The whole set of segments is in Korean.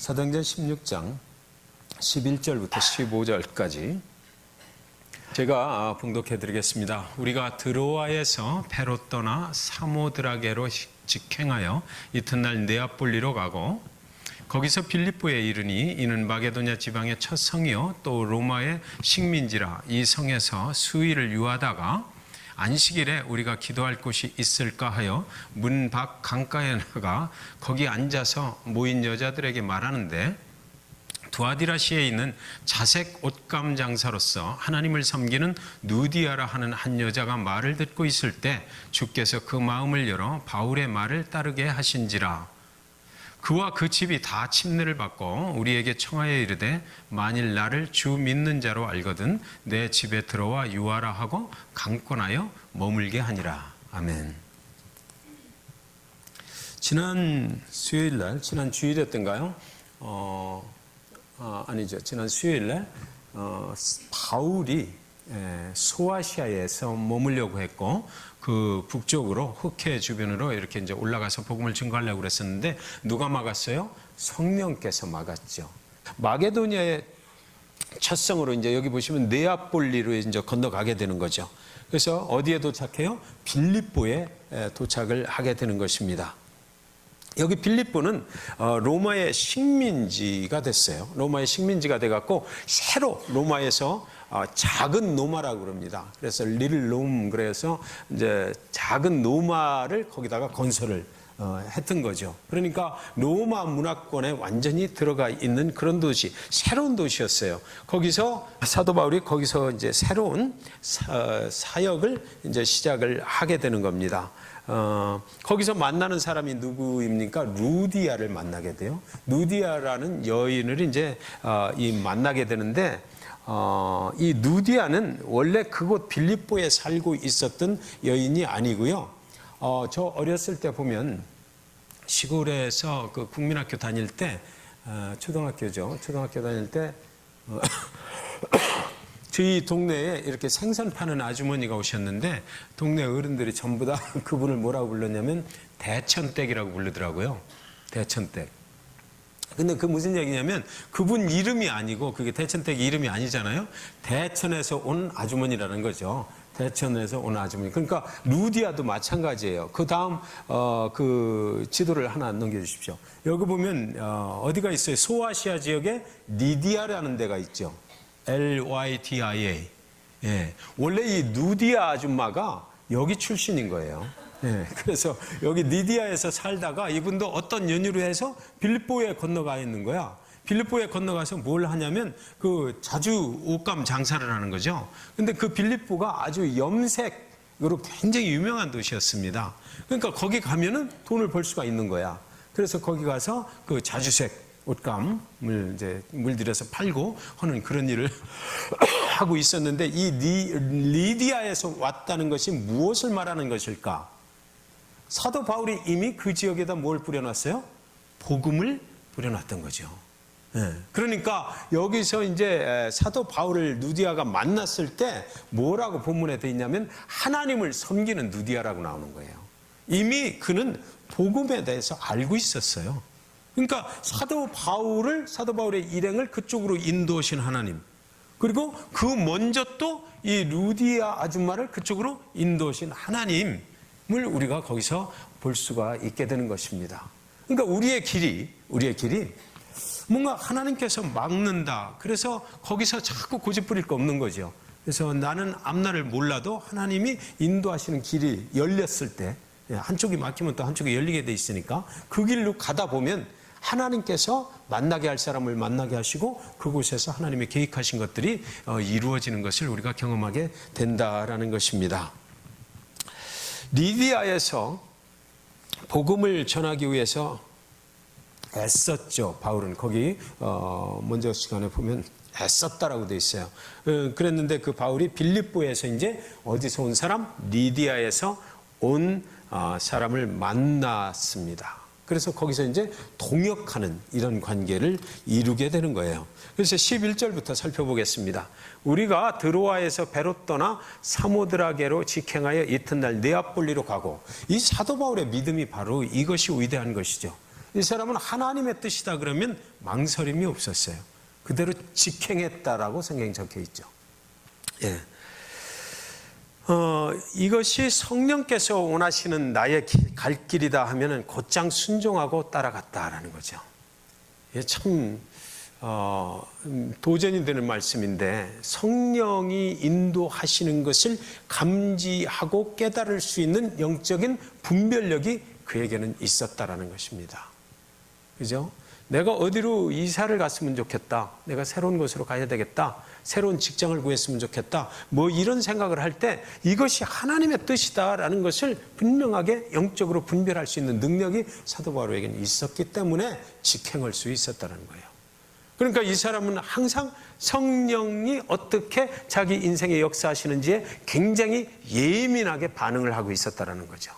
사도행전 16장 11절부터 15절까지 제가 봉독해 드리겠습니다. 우리가 드로아에서 배로 떠나 사모드라게로 직행하여 이튿날 네아폴리로 가고 거기서 빌립보에 이르니 이는 마게도냐 지방의 첫 성이요 또 로마의 식민지라. 이 성에서 수일을 유하다가 안식일에 우리가 기도할 곳이 있을까 하여 문 밖 강가에 나가 거기 앉아서 모인 여자들에게 말하는데, 두아디라시에 있는 자색 옷감 장사로서 하나님을 섬기는 누디아라 하는 한 여자가 말을 듣고 있을 때 주께서 그 마음을 열어 바울의 말을 따르게 하신지라. 그와 그 집이 다 침례를 받고 우리에게 청하여 이르되 만일 나를 주 믿는 자로 알거든 내 집에 들어와 유하라 하고 강권하여 머물게 하니라. 아멘. 지난 수요일날, 지난 주일이었던가요? 아니죠. 지난 수요일날 바울이 소아시아에서 머물려고 했고 그 북쪽으로 흑해 주변으로 이렇게 이제 올라가서 복음을 증거하려고 그랬었는데 누가 막았어요? 성령께서 막았죠. 마게도냐의 첫 성으로 이제 여기 보시면 네아폴리로 이제 건너가게 되는 거죠. 그래서 어디에 도착해요? 빌립보에 도착을 하게 되는 것입니다. 여기 빌립보는 로마의 식민지가 됐어요. 로마의 식민지가 돼갖고 새로 로마에서 작은 노마라고 그럽니다. 그래서 리틀 롬, 그래서 이제 작은 노마를 거기다가 건설을 했던 거죠. 그러니까 로마 문화권에 완전히 들어가 있는 그런 도시, 새로운 도시였어요. 거기서 사도 바울이 거기서 이제 새로운 사역을 이제 시작을 하게 되는 겁니다. 거기서 만나는 사람이 누구입니까? 루디아를 만나게 돼요. 루디아라는 여인을 이제 만나게 되는데, 이 루디아는 원래 그곳 빌립보에 살고 있었던 여인이 아니고요. 저 어렸을 때 보면 시골에서 그 국민학교 다닐 때, 초등학교죠. 초등학교 다닐 때 저희 동네에 이렇게 생선 파는 아주머니가 오셨는데 동네 어른들이 전부 다 그분을 뭐라고 불렀냐면 대천댁이라고 부르더라고요. 대천댁. 근데 그 무슨 얘기냐면 그분 이름이 아니고, 그게 대천댁 이름이 아니잖아요. 대천에서 온 아주머니라는 거죠. 대천에서 온 아주머니. 그러니까 루디아도 마찬가지예요. 그 다음 그 지도를 하나 넘겨주십시오. 여기 보면 어디가 있어요? 소아시아 지역에 리디아라는 데가 있죠. LYDIA. 예. 원래 이 누디아 아줌마가 여기 출신인 거예요. 예. 그래서 여기 리디아에서 살다가 이분도 어떤 연유로 해서 빌립보에 건너가 있는 거야. 빌립보에 건너가서 뭘 하냐면 그 자주 옷감 장사를 하는 거죠. 근데 그 빌립보가 아주 염색으로 굉장히 유명한 도시였습니다. 그러니까 거기 가면은 돈을 벌 수가 있는 거야. 그래서 거기 가서 그 자주색 옷감을 이제 물들여서 팔고 하는 그런 일을 하고 있었는데, 이 리디아에서 왔다는 것이 무엇을 말하는 것일까? 사도 바울이 이미 그 지역에다 뭘 뿌려놨어요? 복음을 뿌려놨던 거죠. 네. 그러니까 여기서 이제 사도 바울을 누디아가 만났을 때 뭐라고 본문에 되어 있냐면 하나님을 섬기는 누디아라고 나오는 거예요. 이미 그는 복음에 대해서 알고 있었어요. 그러니까 사도 바울의 일행을 그쪽으로 인도하신 하나님, 그리고 그 먼저 또 이 루디아 아줌마를 그쪽으로 인도하신 하나님을 우리가 거기서 볼 수가 있게 되는 것입니다. 그러니까 우리의 길이 뭔가 하나님께서 막는다. 그래서 거기서 자꾸 고집 부릴 거 없는 거죠. 그래서 나는 앞날을 몰라도 하나님이 인도하시는 길이 열렸을 때, 한쪽이 막히면 또 한쪽이 열리게 돼 있으니까 그 길로 가다 보면 하나님께서 만나게 할 사람을 만나게 하시고 그곳에서 하나님의 계획하신 것들이 이루어지는 것을 우리가 경험하게 된다라는 것입니다. 리디아에서 복음을 전하기 위해서 애썼죠. 바울은 거기 먼저 시간에 보면 애썼다라고 돼 있어요. 그랬는데 그 바울이 빌립보에서 이제 어디서 온 사람? 리디아에서 온 사람을 만났습니다. 그래서 거기서 이제 동역하는 이런 관계를 이루게 되는 거예요. 그래서 11절부터 살펴보겠습니다. 우리가 드로아에서 배로 떠나 사모드라게로 직행하여 이튿날 네아폴리로 가고, 이 사도 바울의 믿음이 바로 이것이 위대한 것이죠. 이 사람은 하나님의 뜻이다 그러면 망설임이 없었어요. 그대로 직행했다라고 성경에 적혀 있죠. 예. 이것이 성령께서 원하시는 나의 갈 길이다 하면은 곧장 순종하고 따라갔다라는 거죠. 예, 참 도전이 되는 말씀인데 성령이 인도하시는 것을 감지하고 깨달을 수 있는 영적인 분별력이 그에게는 있었다라는 것입니다. 그죠? 내가 어디로 이사를 갔으면 좋겠다. 내가 새로운 곳으로 가야 되겠다. 새로운 직장을 구했으면 좋겠다. 뭐 이런 생각을 할 때 이것이 하나님의 뜻이다라는 것을 분명하게 영적으로 분별할 수 있는 능력이 사도 바울에게는 있었기 때문에 직행할 수 있었다는 거예요. 그러니까 이 사람은 항상 성령이 어떻게 자기 인생에 역사하시는지에 굉장히 예민하게 반응을 하고 있었다는 거죠.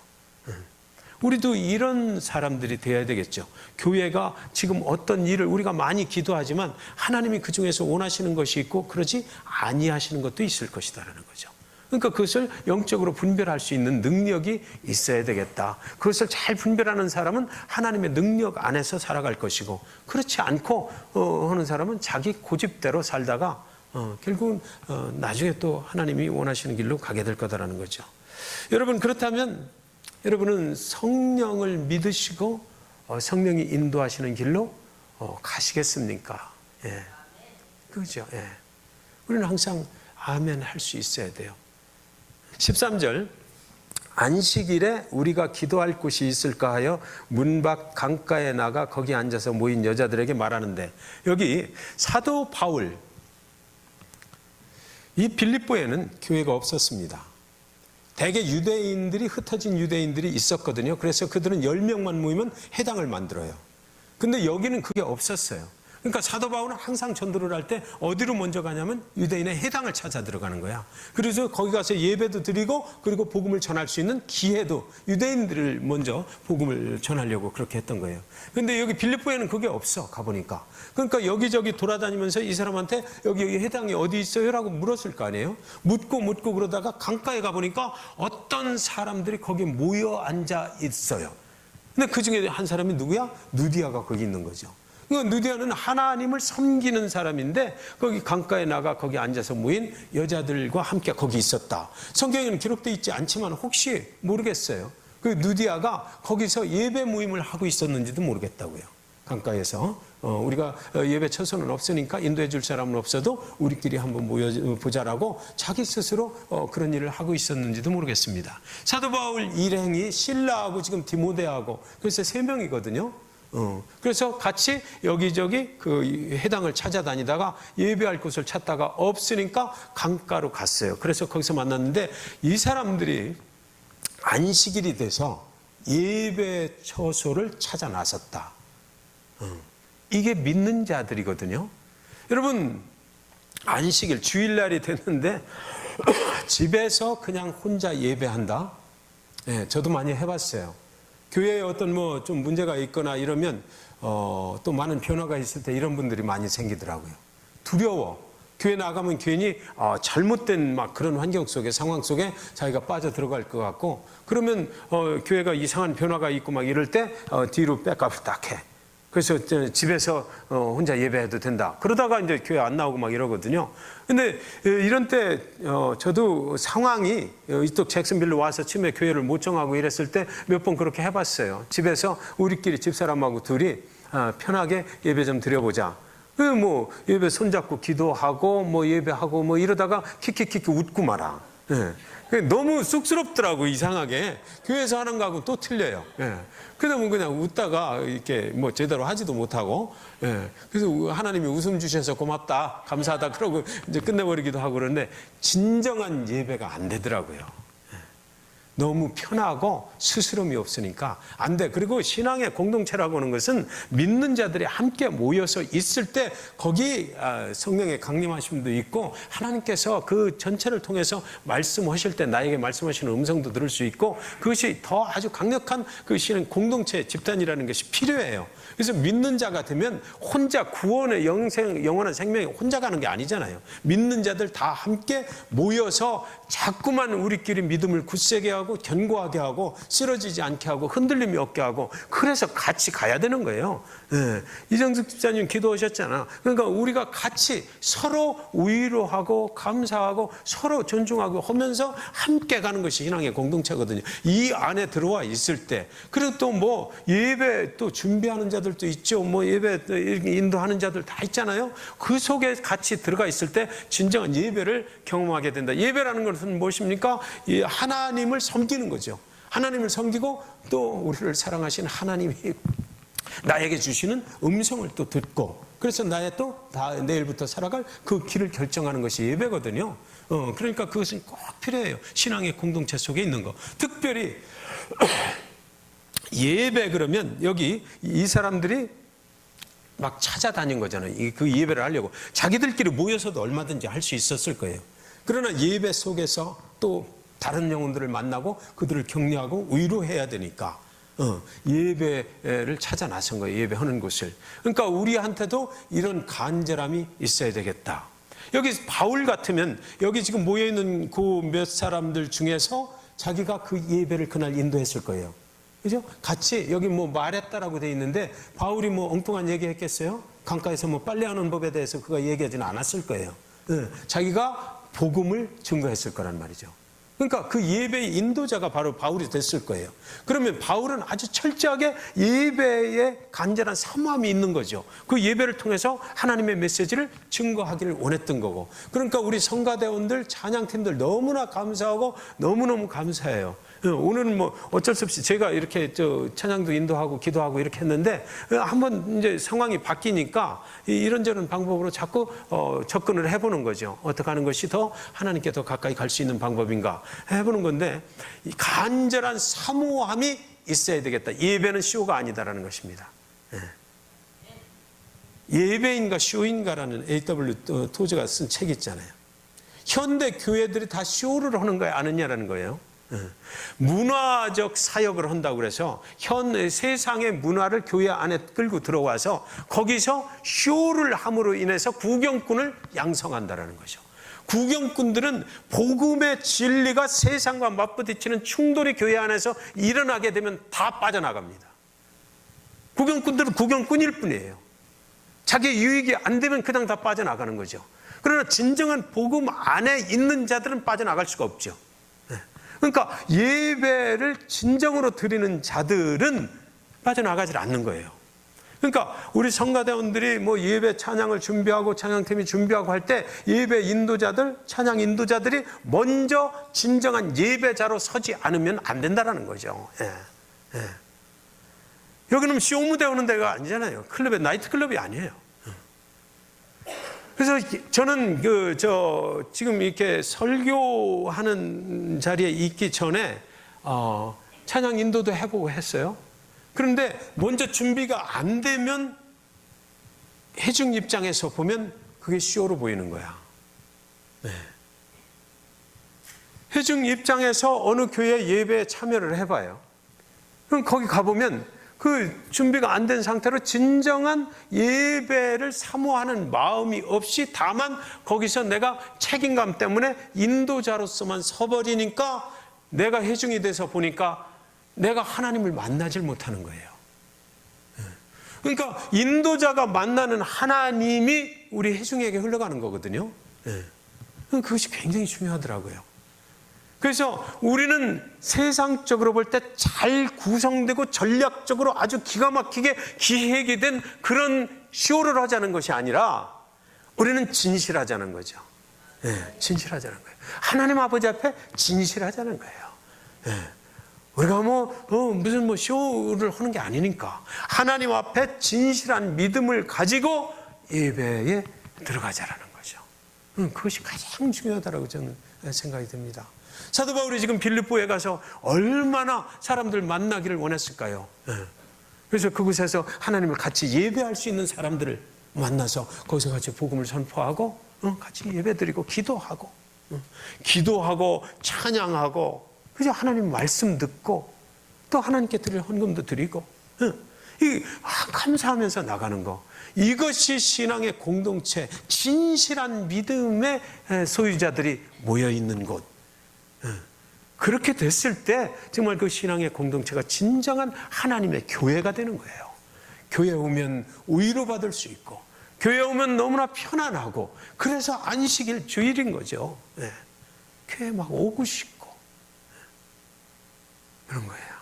우리도 이런 사람들이 되어야 되겠죠. 교회가 지금 어떤 일을 우리가 많이 기도하지만 하나님이 그 중에서 원하시는 것이 있고 그러지 아니하시는 것도 있을 것이다라는 거죠. 그러니까 그것을 영적으로 분별할 수 있는 능력이 있어야 되겠다. 그것을 잘 분별하는 사람은 하나님의 능력 안에서 살아갈 것이고 그렇지 않고 하는 사람은 자기 고집대로 살다가 결국은 나중에 또 하나님이 원하시는 길로 가게 될 거다라는 거죠. 여러분 그렇다면 여러분은 성령을 믿으시고 성령이 인도하시는 길로 가시겠습니까? 예. 그죠? 예. 우리는 항상 아멘 할 수 있어야 돼요. 13절 안식일에 우리가 기도할 곳이 있을까 하여 문 밖 강가에 나가 거기 앉아서 모인 여자들에게 말하는데 여기 사도 바울 이 빌립보에는 교회가 없었습니다. 대개 유대인들이 흩어진 유대인들이 있었거든요. 그래서 그들은 10명만 모이면 회당을 만들어요. 근데 여기는 그게 없었어요. 그러니까 사도 바울은 항상 전도를 할 때 어디로 먼저 가냐면 유대인의 회당을 찾아 들어가는 거야. 그래서 거기 가서 예배도 드리고 그리고 복음을 전할 수 있는 기회도 유대인들을 먼저 복음을 전하려고 그렇게 했던 거예요. 근데 여기 빌립보에는 그게 없어 가보니까. 그러니까 여기저기 돌아다니면서 이 사람한테 여기 회당이 어디 있어요? 라고 물었을 거 아니에요. 묻고 그러다가 강가에 가보니까 어떤 사람들이 거기 모여 앉아 있어요. 근데 그 중에 한 사람이 누구야? 누디아가 거기 있는 거죠. 누디아는 하나님을 섬기는 사람인데 거기 강가에 나가 거기 앉아서 모인 여자들과 함께 거기 있었다. 성경에는 기록되어 있지 않지만 혹시 모르겠어요. 그 누디아가 거기서 예배 모임을 하고 있었는지도 모르겠다고요. 강가에서 우리가 예배 처소는 없으니까 인도해 줄 사람은 없어도 우리끼리 한번 모여보자라고 자기 스스로 그런 일을 하고 있었는지도 모르겠습니다. 사도 바울 일행이 실라하고 지금 디모데하고 그래서 3명이거든요. 그래서 같이 여기저기 그 회당을 찾아다니다가 예배할 곳을 찾다가 없으니까 강가로 갔어요. 그래서 거기서 만났는데 이 사람들이 안식일이 돼서 예배 처소를 찾아 나섰다. 이게 믿는 자들이거든요. 여러분 안식일 주일날이 됐는데 집에서 그냥 혼자 예배한다. 네, 저도 많이 해봤어요. 교회에 어떤 뭐 좀 문제가 있거나 이러면 또 많은 변화가 있을 때 이런 분들이 많이 생기더라고요. 두려워. 교회 나가면 괜히 잘못된 막 그런 환경 속에 상황 속에 자기가 빠져 들어갈 것 같고 그러면 교회가 이상한 변화가 있고 막 이럴 때 뒤로 백업을 딱 해. 그래서 집에서 혼자 예배해도 된다. 그러다가 이제 교회 안 나오고 막 이러거든요. 근데 이런 때 저도 상황이 이쪽 잭슨빌로 와서 처음에 교회를 못 정하고 이랬을 때 몇 번 그렇게 해봤어요. 집에서 우리끼리 집사람하고 둘이 편하게 예배 좀 드려보자. 뭐 예배 손잡고 기도하고 뭐 예배하고 뭐 이러다가 킥킥킥 웃고 말아. 예. 너무 쑥스럽더라고 이상하게. 교회에서 하는 거하고 또 틀려요. 예. 그러면 그냥 웃다가 이렇게 뭐 제대로 하지도 못하고. 예. 그래서 하나님이 웃음 주셔서 고맙다 감사하다 그러고 이제 끝내버리기도 하고 그러는데 진정한 예배가 안 되더라고요. 너무 편하고 스스럼이 없으니까 안 돼. 그리고 신앙의 공동체라고 하는 것은 믿는 자들이 함께 모여서 있을 때 거기 성령의 강림하심도 있고 하나님께서 그 전체를 통해서 말씀하실 때 나에게 말씀하시는 음성도 들을 수 있고 그것이 더 아주 강력한 그 신앙 공동체 집단이라는 것이 필요해요. 그래서 믿는 자가 되면 혼자 구원의 영원한 생명이 혼자 가는 게 아니잖아요. 믿는 자들 다 함께 모여서 자꾸만 우리끼리 믿음을 굳세게 하고 하고 견고하게 하고 쓰러지지 않게 하고 흔들림이 없게 하고 그래서 같이 가야 되는 거예요. 예. 이정숙 집사님 기도하셨잖아. 그러니까 우리가 같이 서로 위로하고 감사하고 서로 존중하고 하면서 함께 가는 것이 신앙의 공동체거든요. 이 안에 들어와 있을 때 그리고 또 뭐 예배 또 준비하는 자들도 있죠. 뭐 예배 인도하는 자들 다 있잖아요. 그 속에 같이 들어가 있을 때 진정한 예배를 경험하게 된다. 예배라는 것은 무엇입니까? 하나님을 섬기는 거죠. 하나님을 섬기고 또 우리를 사랑하신 하나님이 나에게 주시는 음성을 또 듣고 그래서 나의 또 내일부터 살아갈 그 길을 결정하는 것이 예배거든요. 그러니까 그것은 꼭 필요해요. 신앙의 공동체 속에 있는 거. 특별히 예배 그러면 여기 이 사람들이 막 찾아다닌 거잖아요. 그 예배를 하려고. 자기들끼리 모여서도 얼마든지 할 수 있었을 거예요. 그러나 예배 속에서 또 다른 영혼들을 만나고 그들을 격려하고 위로해야 되니까 예배를 찾아 나선 거예요. 예배하는 곳을. 그러니까 우리한테도 이런 간절함이 있어야 되겠다. 여기 바울 같으면 여기 지금 모여있는 그 몇 사람들 중에서 자기가 그 예배를 그날 인도했을 거예요. 그죠? 같이 여기 뭐 말했다라고 돼 있는데 바울이 뭐 엉뚱한 얘기 했겠어요? 강가에서 뭐 빨래하는 법에 대해서 그가 얘기하지는 않았을 거예요. 자기가 복음을 증거했을 거란 말이죠. 그러니까 그 예배의 인도자가 바로 바울이 됐을 거예요. 그러면 바울은 아주 철저하게 예배에 간절한 사모함이 있는 거죠. 그 예배를 통해서 하나님의 메시지를 증거하기를 원했던 거고. 그러니까 우리 성가대원들, 찬양팀들 너무나 감사하고 너무너무 감사해요. 오늘은 뭐 어쩔 수 없이 제가 이렇게 찬양도 인도하고 기도하고 이렇게 했는데 한번 이제 상황이 바뀌니까 이런저런 방법으로 자꾸 접근을 해보는 거죠. 어떻게 하는 것이 더 하나님께 더 가까이 갈 수 있는 방법인가 해보는 건데 이 간절한 사모함이 있어야 되겠다. 예배는 쇼가 아니다라는 것입니다. 예배인가 쇼인가라는 A.W. 토즈가 쓴 책이 있잖아요. 현대 교회들이 다 쇼를 하는 거야 아느냐라는 거예요. 문화적 사역을 한다고 그래서 현 세상의 문화를 교회 안에 끌고 들어와서 거기서 쇼를 함으로 인해서 구경꾼을 양성한다라는 거죠. 구경꾼들은 복음의 진리가 세상과 맞부딪히는 충돌이 교회 안에서 일어나게 되면 다 빠져나갑니다. 구경꾼들은 구경꾼일 뿐이에요. 자기 유익이 안 되면 그냥 다 빠져나가는 거죠. 그러나 진정한 복음 안에 있는 자들은 빠져나갈 수가 없죠. 그러니까 예배를 진정으로 드리는 자들은 빠져나가지 않는 거예요. 그러니까 우리 성가대원들이 뭐 예배 찬양을 준비하고 찬양팀이 준비하고 할 때 예배 인도자들, 찬양 인도자들이 먼저 진정한 예배자로 서지 않으면 안 된다는 거죠. 여기는 쇼무대 오는 데가 아니잖아요. 나이트클럽이 아니에요. 그래서 저는 지금 이렇게 설교하는 자리에 있기 전에 찬양 인도도 해보고 했어요. 그런데 먼저 준비가 안 되면 회중 입장에서 보면 그게 쇼로 보이는 거야. 회중 입장에서 어느 교회 예배에 참여를 해봐요. 그럼 거기 가보면 그 준비가 안 된 상태로 진정한 예배를 사모하는 마음이 없이 다만 거기서 내가 책임감 때문에 인도자로서만 서버리니까 내가 회중이 돼서 보니까 내가 하나님을 만나질 못하는 거예요. 그러니까 인도자가 만나는 하나님이 우리 회중에게 흘러가는 거거든요. 그것이 굉장히 중요하더라고요. 그래서 우리는 세상적으로 볼 때 잘 구성되고 전략적으로 아주 기가 막히게 기획이 된 그런 쇼를 하자는 것이 아니라 우리는 진실하자는 거죠. 진실하자는 거예요. 하나님 아버지 앞에 진실하자는 거예요. 우리가 무슨 쇼를 하는 게 아니니까 하나님 앞에 진실한 믿음을 가지고 예배에 들어가자라는 거죠. 그것이 가장 중요하다고 저는 생각이 듭니다. 사도 바울이 지금 빌립보에 가서 얼마나 사람들 만나기를 원했을까요? 그래서 그곳에서 하나님을 같이 예배할 수 있는 사람들을 만나서 거기서 같이 복음을 선포하고 같이 예배드리고 기도하고 찬양하고 그래서 하나님 말씀 듣고 또 하나님께 드릴 헌금도 드리고 감사하면서 나가는 거. 이것이 신앙의 공동체, 진실한 믿음의 소유자들이 모여있는 곳. 그렇게 됐을 때 정말 그 신앙의 공동체가 진정한 하나님의 교회가 되는 거예요. 교회에 오면 위로받을 수 있고, 교회에 오면 너무나 편안하고, 그래서 안식일 주일인 거죠. 네. 교회에 막 오고 싶고 그런 거예요.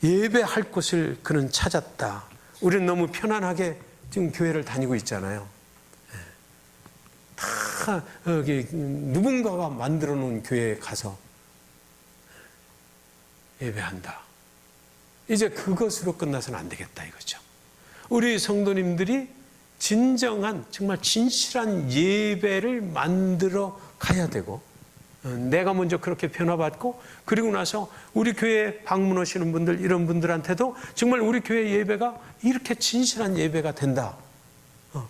예배할 곳을 그는 찾았다. 우리는 너무 편안하게 지금 교회를 다니고 있잖아요. 다 여기 누군가가 만들어 놓은 교회에 가서 예배한다. 이제 그것으로 끝나서는 안 되겠다 이거죠. 우리 성도님들이 진정한 정말 진실한 예배를 만들어 가야 되고, 내가 먼저 그렇게 변화받고, 그리고 나서 우리 교회에 방문 오시는 분들, 이런 분들한테도 정말 우리 교회 예배가 이렇게 진실한 예배가 된다.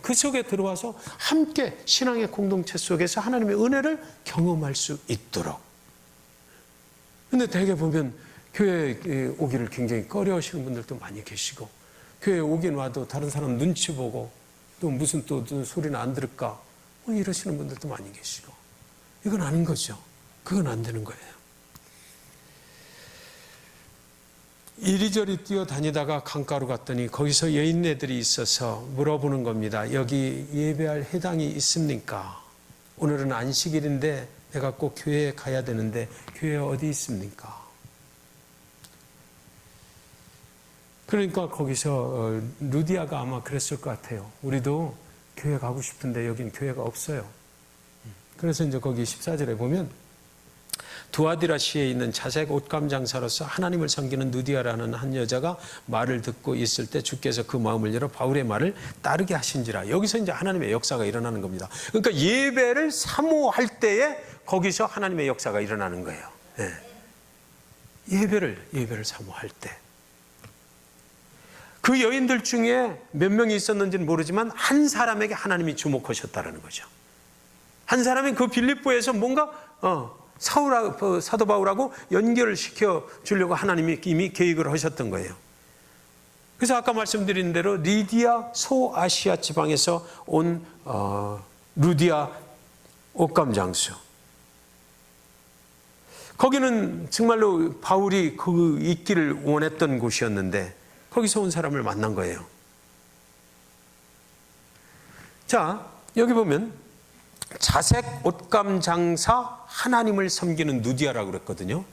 그 속에 들어와서 함께 신앙의 공동체 속에서 하나님의 은혜를 경험할 수 있도록. 근데 대개 보면 교회에 오기를 굉장히 꺼려하시는 분들도 많이 계시고, 교회에 오긴 와도 다른 사람 눈치 보고 또 무슨 또 소리는 안 들을까 이러시는 분들도 많이 계시고, 이건 아닌 거죠. 그건 안 되는 거예요. 이리저리 뛰어다니다가 강가로 갔더니 거기서 여인네들이 있어서 물어보는 겁니다. 여기 예배할 해당이 있습니까? 오늘은 안식일인데 내가 꼭 교회에 가야 되는데 교회 어디 있습니까? 그러니까 거기서 루디아가 아마 그랬을 것 같아요. 우리도 교회 가고 싶은데 여긴 교회가 없어요. 그래서 이제 거기 14절에 보면 두아디라시에 있는 자색 옷감 장사로서 하나님을 섬기는 누디아라는 한 여자가 말을 듣고 있을 때 주께서 그 마음을 열어 바울의 말을 따르게 하신지라. 여기서 이제 하나님의 역사가 일어나는 겁니다. 그러니까 예배를 사모할 때에 거기서 하나님의 역사가 일어나는 거예요. 네. 예배를 사모할 때. 그 여인들 중에 몇 명이 있었는지는 모르지만 한 사람에게 하나님이 주목하셨다는 거죠. 한 사람이 그 빌립보에서 뭔가 사도 바울하고 연결을 시켜 주려고 하나님이 이미 계획을 하셨던 거예요. 그래서 아까 말씀드린 대로 리디아 소아시아 지방에서 온 루디아 옷감 장수. 거기는 정말로 바울이 그 있기를 원했던 곳이었는데 거기서 온 사람을 만난 거예요. 자, 여기 보면 자색 옷감 장사 하나님을 섬기는 누디아라고 그랬거든요.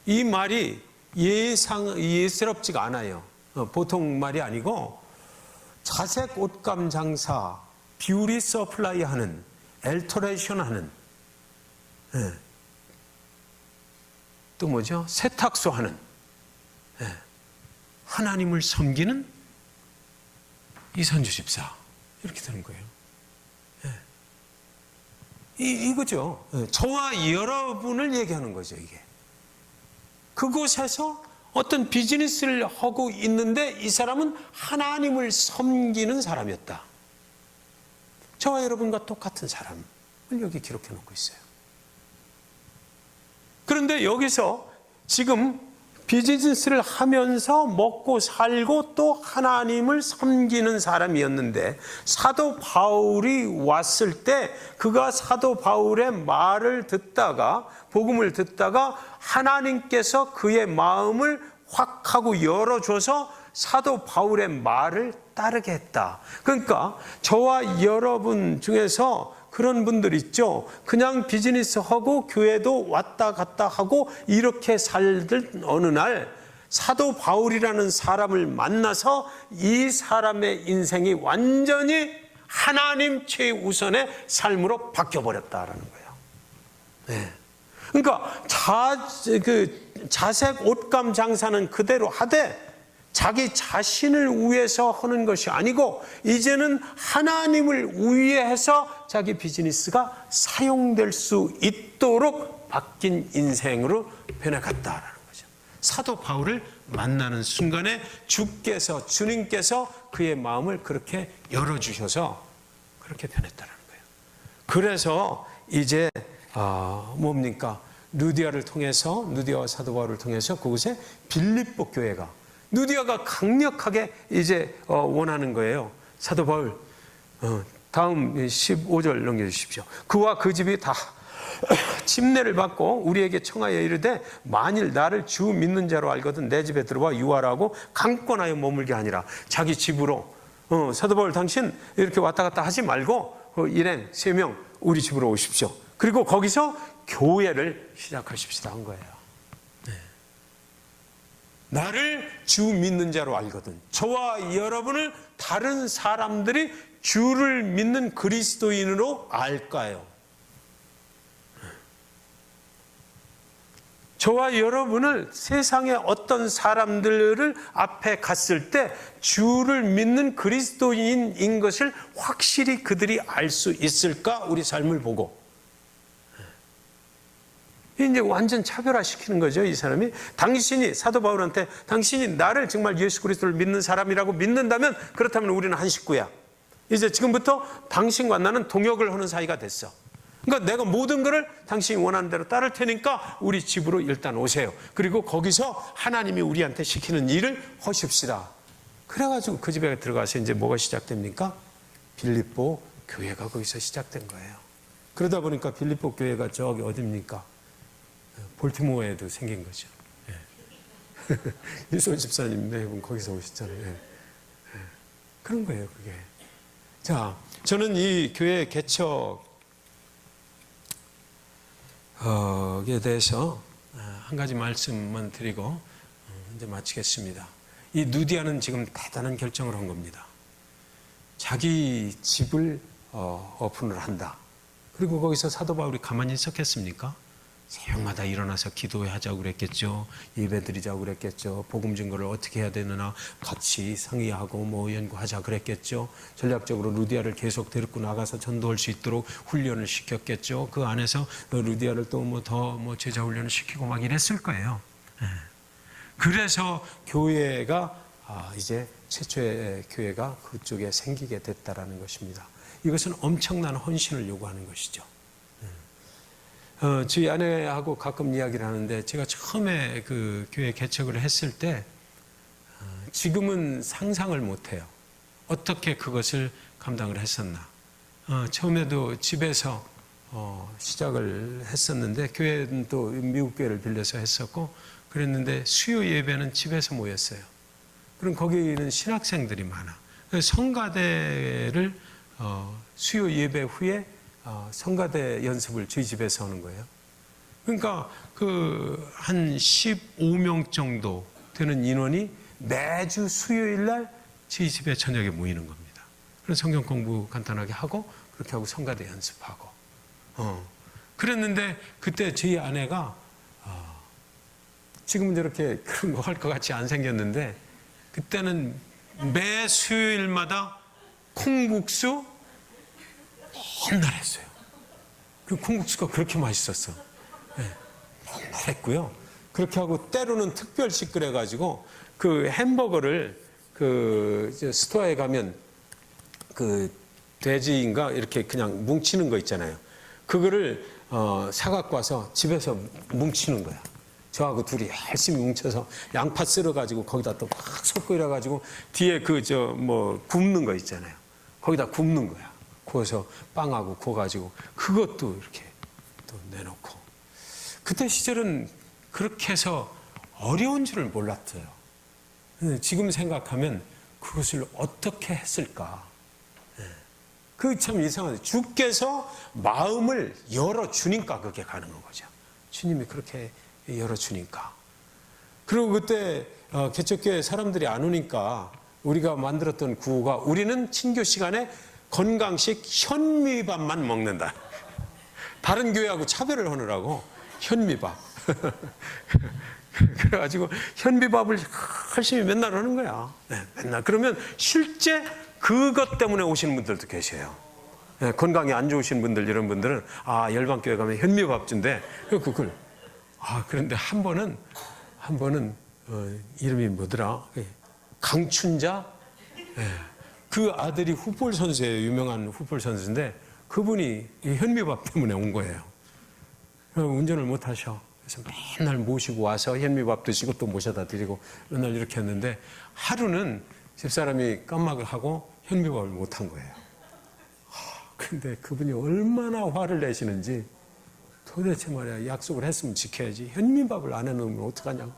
이 말이 예스럽지가 않아요. 보통 말이 아니고 자색 옷감 장사, 뷰티 서플라이 하는, 엘터레이션 하는, 또 뭐죠? 세탁소 하는, 하나님을 섬기는 이선주 집사, 이렇게 되는 거예요. 이거죠. 저와 여러분을 얘기하는 거죠, 이게. 그곳에서 어떤 비즈니스를 하고 있는데 이 사람은 하나님을 섬기는 사람이었다. 저와 여러분과 똑같은 사람을 여기 기록해 놓고 있어요. 그런데 여기서 지금 비즈니스를 하면서 먹고 살고 또 하나님을 섬기는 사람이었는데 사도 바울이 왔을 때 그가 사도 바울의 말을 듣다가 복음을 듣다가 하나님께서 그의 마음을 확 하고 열어줘서 사도 바울의 말을 따르게 했다. 그러니까 저와 여러분 중에서 그런 분들 있죠. 그냥 비즈니스 하고 교회도 왔다 갔다 하고 이렇게 살던 어느 날 사도 바울이라는 사람을 만나서 이 사람의 인생이 완전히 하나님 최우선의 삶으로 바뀌어버렸다라는 거예요. 네. 그러니까 자색 옷감 장사는 그대로 하되 자기 자신을 위해서 하는 것이 아니고 이제는 하나님을 위해서 자기 비즈니스가 사용될 수 있도록 바뀐 인생으로 변해갔다라는 거죠. 사도 바울을 만나는 순간에 주님께서 그의 마음을 그렇게 열어주셔서 그렇게 변했다는 거예요. 그래서 이제 뭡니까? 누디아와 사도 바울을 통해서 그곳에 빌립보 교회가 누디아가 강력하게 이제 원하는 거예요. 사도 바울 다음 15절 넘겨주십시오. 그와 그 집이 다 침례를 받고 우리에게 청하여 이르되 만일 나를 주 믿는 자로 알거든 내 집에 들어와 유하라고 강권하여 머물게 하니라. 자기 집으로 사도 바울 당신 이렇게 왔다 갔다 하지 말고 일행 3명 우리 집으로 오십시오. 그리고 거기서 교회를 시작하십시다 한 거예요. 네. 나를 주 믿는 자로 알거든. 저와 여러분을 다른 사람들이 주를 믿는 그리스도인으로 알까요? 저와 여러분을 세상의 어떤 사람들을 앞에 갔을 때 주를 믿는 그리스도인인 것을 확실히 그들이 알 수 있을까? 우리 삶을 보고. 이제 완전 차별화시키는 거죠, 이 사람이. 당신이, 사도 바울한테 당신이 나를 정말 예수 그리스도를 믿는 사람이라고 믿는다면 그렇다면 우리는 한 식구야. 이제 지금부터 당신과 나는 동역을 하는 사이가 됐어. 그러니까 내가 모든 것을 당신이 원하는 대로 따를 테니까 우리 집으로 일단 오세요. 그리고 거기서 하나님이 우리한테 시키는 일을 하십시다. 그래가지고 그 집에 들어가서 이제 뭐가 시작됩니까? 빌립보 교회가 거기서 시작된 거예요. 그러다 보니까 빌립보 교회가 저기 어딥니까? 볼티모어에도 생긴 거죠. 예. 이소연 집사님 매번 거기서 오셨잖아요. 예. 그런 거예요, 그게. 자, 저는 이 교회 개척 에 대해서 한 가지 말씀만 드리고 이제 마치겠습니다. 이 누디아는 지금 대단한 결정을 한 겁니다. 자기 집을 오픈을 한다. 그리고 거기서 사도 바울이 가만히 있었겠습니까? 새벽마다 일어나서 기도하자고 그랬겠죠. 예배드리자고 그랬겠죠. 복음 증거를 어떻게 해야 되느냐 같이 상의하고 뭐 연구하자 그랬겠죠. 전략적으로 루디아를 계속 데리고 나가서 전도할 수 있도록 훈련을 시켰겠죠. 그 안에서 루디아를 또 뭐 더 뭐 제자 훈련을 시키고 막 이랬을 거예요. 그래서 교회가 이제 최초의 교회가 그쪽에 생기게 됐다라는 것입니다. 이것은 엄청난 헌신을 요구하는 것이죠. 저희 아내하고 가끔 이야기를 하는데 제가 처음에 그 교회 개척을 했을 때 지금은 상상을 못해요. 어떻게 그것을 감당을 했었나. 처음에도 집에서 시작을 했었는데 교회는 또 미국 교회를 빌려서 했었고 그랬는데 수요 예배는 집에서 모였어요. 그럼 거기는 신학생들이 많아. 성가대를 수요 예배 후에 성가대 연습을 저희 집에서 하는 거예요. 그러니까 그 한 15명 정도 되는 인원이 매주 수요일 날 저희 집에 저녁에 모이는 겁니다. 그래서 성경 공부 간단하게 하고 그렇게 하고 성가대 연습하고. 그랬는데 그때 저희 아내가 지금은 저렇게 그런 거 할 것 같이 안 생겼는데 그때는 매 수요일마다 콩국수 맨날 했어요. 그 콩국수가 그렇게 맛있었어. 네, 맨날 했고요. 그렇게 하고 때로는 특별식 끓여가지고 그 햄버거를 그 스토어에 가면 그 돼지인가 이렇게 그냥 뭉치는 거 있잖아요. 그거를 사갖고 와서 집에서 뭉치는 거야. 저하고 둘이 열심히 뭉쳐서 양파 썰어가지고 거기다 또 막 섞고 이래가지고 뒤에 그 굽는 거 있잖아요. 거기다 굽는 거야. 구워서 빵하고 구워가지고 그것도 이렇게 또 내놓고. 그때 시절은 그렇게 해서 어려운 줄을 몰랐어요. 지금 생각하면 그것을 어떻게 했을까. 그 참 이상하죠. 주께서 마음을 열어주니까 그게 가능한 거죠. 주님이 그렇게 열어주니까. 그리고 그때 개척교회 사람들이 안 오니까 우리가 만들었던 구호가 우리는 친교 시간에 건강식 현미밥만 먹는다. 다른 교회하고 차별을 하느라고 현미밥. 그래가지고 현미밥을 열심히 맨날 하는 거야. 네, 맨날. 그러면 실제 그것 때문에 오시는 분들도 계셔요. 네, 건강이 안 좋으신 분들, 이런 분들은 열방교회 가면 현미밥 준대. 그걸 그런데 한 번은 이름이 뭐더라? 강춘자. 네. 그 아들이 풋볼 선수예요. 유명한 풋볼 선수인데 그분이 현미밥 때문에 온 거예요. 운전을 못 하셔. 그래서 맨날 모시고 와서 현미밥 드시고 또 모셔다 드리고 맨날 이렇게 했는데 하루는 집사람이 깜막을 하고 현미밥을 못 한 거예요. 근데 그분이 얼마나 화를 내시는지 도대체 말이야, 약속을 했으면 지켜야지. 현민밥을 안 해놓으면 어떡하냐고.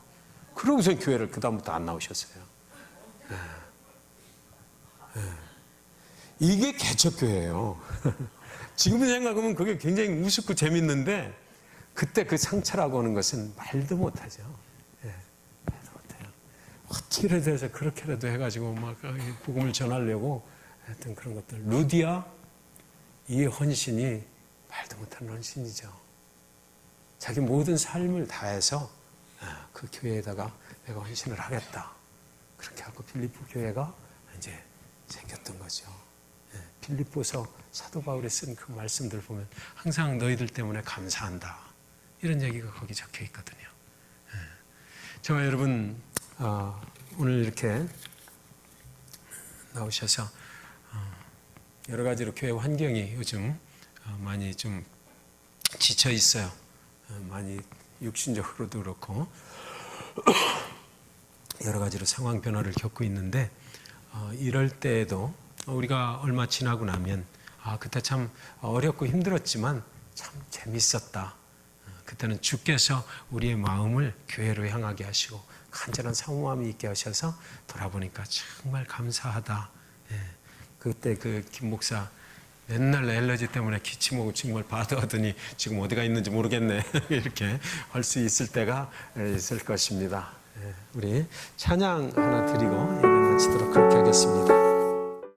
그러고서 교회를 그다음부터 안 나오셨어요. 이게 개척교회예요. 지금 생각하면 그게 굉장히 우습고 재밌는데 그때 그 상처라고 하는 것은 말도 못하죠. 말도 못해요. 어떻게라도 해서 그렇게라도 해가지고 막 복음을 전하려고 했던 그런 것들. 루디아, 이 헌신이 말도 못하는 헌신이죠. 자기 모든 삶을 다해서 그 교회에다가 내가 헌신을 하겠다. 그렇게 하고 빌립보 교회가 이제 생겼던 거죠. 빌립보서 사도 바울이 쓴 그 말씀들 보면 항상 너희들 때문에 감사한다. 이런 얘기가 거기 적혀 있거든요. 저와 여러분 오늘 이렇게 나오셔서 여러 가지로 교회 환경이 요즘 많이 좀 지쳐 있어요. 많이 육신적으로도 그렇고 여러 가지로 상황 변화를 겪고 있는데 이럴 때에도 우리가 얼마 지나고 나면 그때 참 어렵고 힘들었지만 참 재밌었다. 그때는 주께서 우리의 마음을 교회로 향하게 하시고 간절한 사모함이 있게 하셔서 돌아보니까 정말 감사하다. 그때 그 김 목사 맨날 엘러지 때문에 기침하고 정말 바다하더니 지금 어디가 있는지 모르겠네. 이렇게 할 수 있을 때가 있을 것입니다. 우리 찬양 하나 드리고 예배 마치도록 그렇게 하겠습니다.